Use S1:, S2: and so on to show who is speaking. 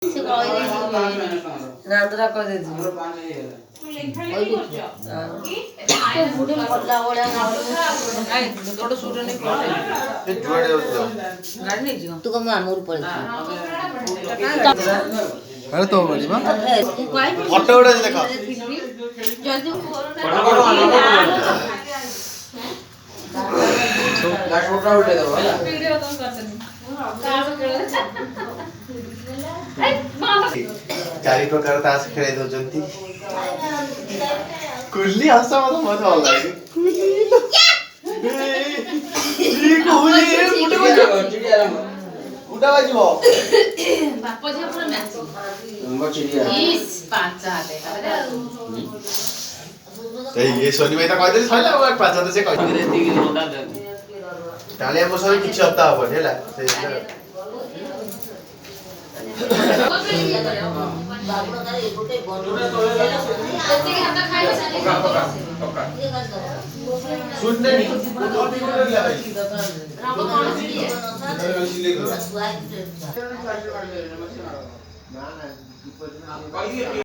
S1: ସେ କହିଦେଇଛି ନାନ୍ଦରା କହିଦେଇଛି ବୁଢୀ ମଲା ଭଳିଆ ତୁ କଣ ମାମୁଁରୁ
S2: अरे तो बड़ी मां ऑटो उड़ा दे देखा
S1: जल्दी
S2: लास्ट फोटो उठे दो वाला
S3: वीडियो तो करते
S2: चारि प्रकार तास खेले दो जंती कुल्ली हंसा मत मजा आ लागे उड़ा बाजीबो
S3: बाप जी पूरा मैच
S2: नंबर चिड़िया
S3: इस पांच हाते
S2: ये सोनी भाई तो कह दे सइला और पाँच हाथ से कह दे ताले हम सब किछ हफ्ता हो हेला से सुन नहीं ना ना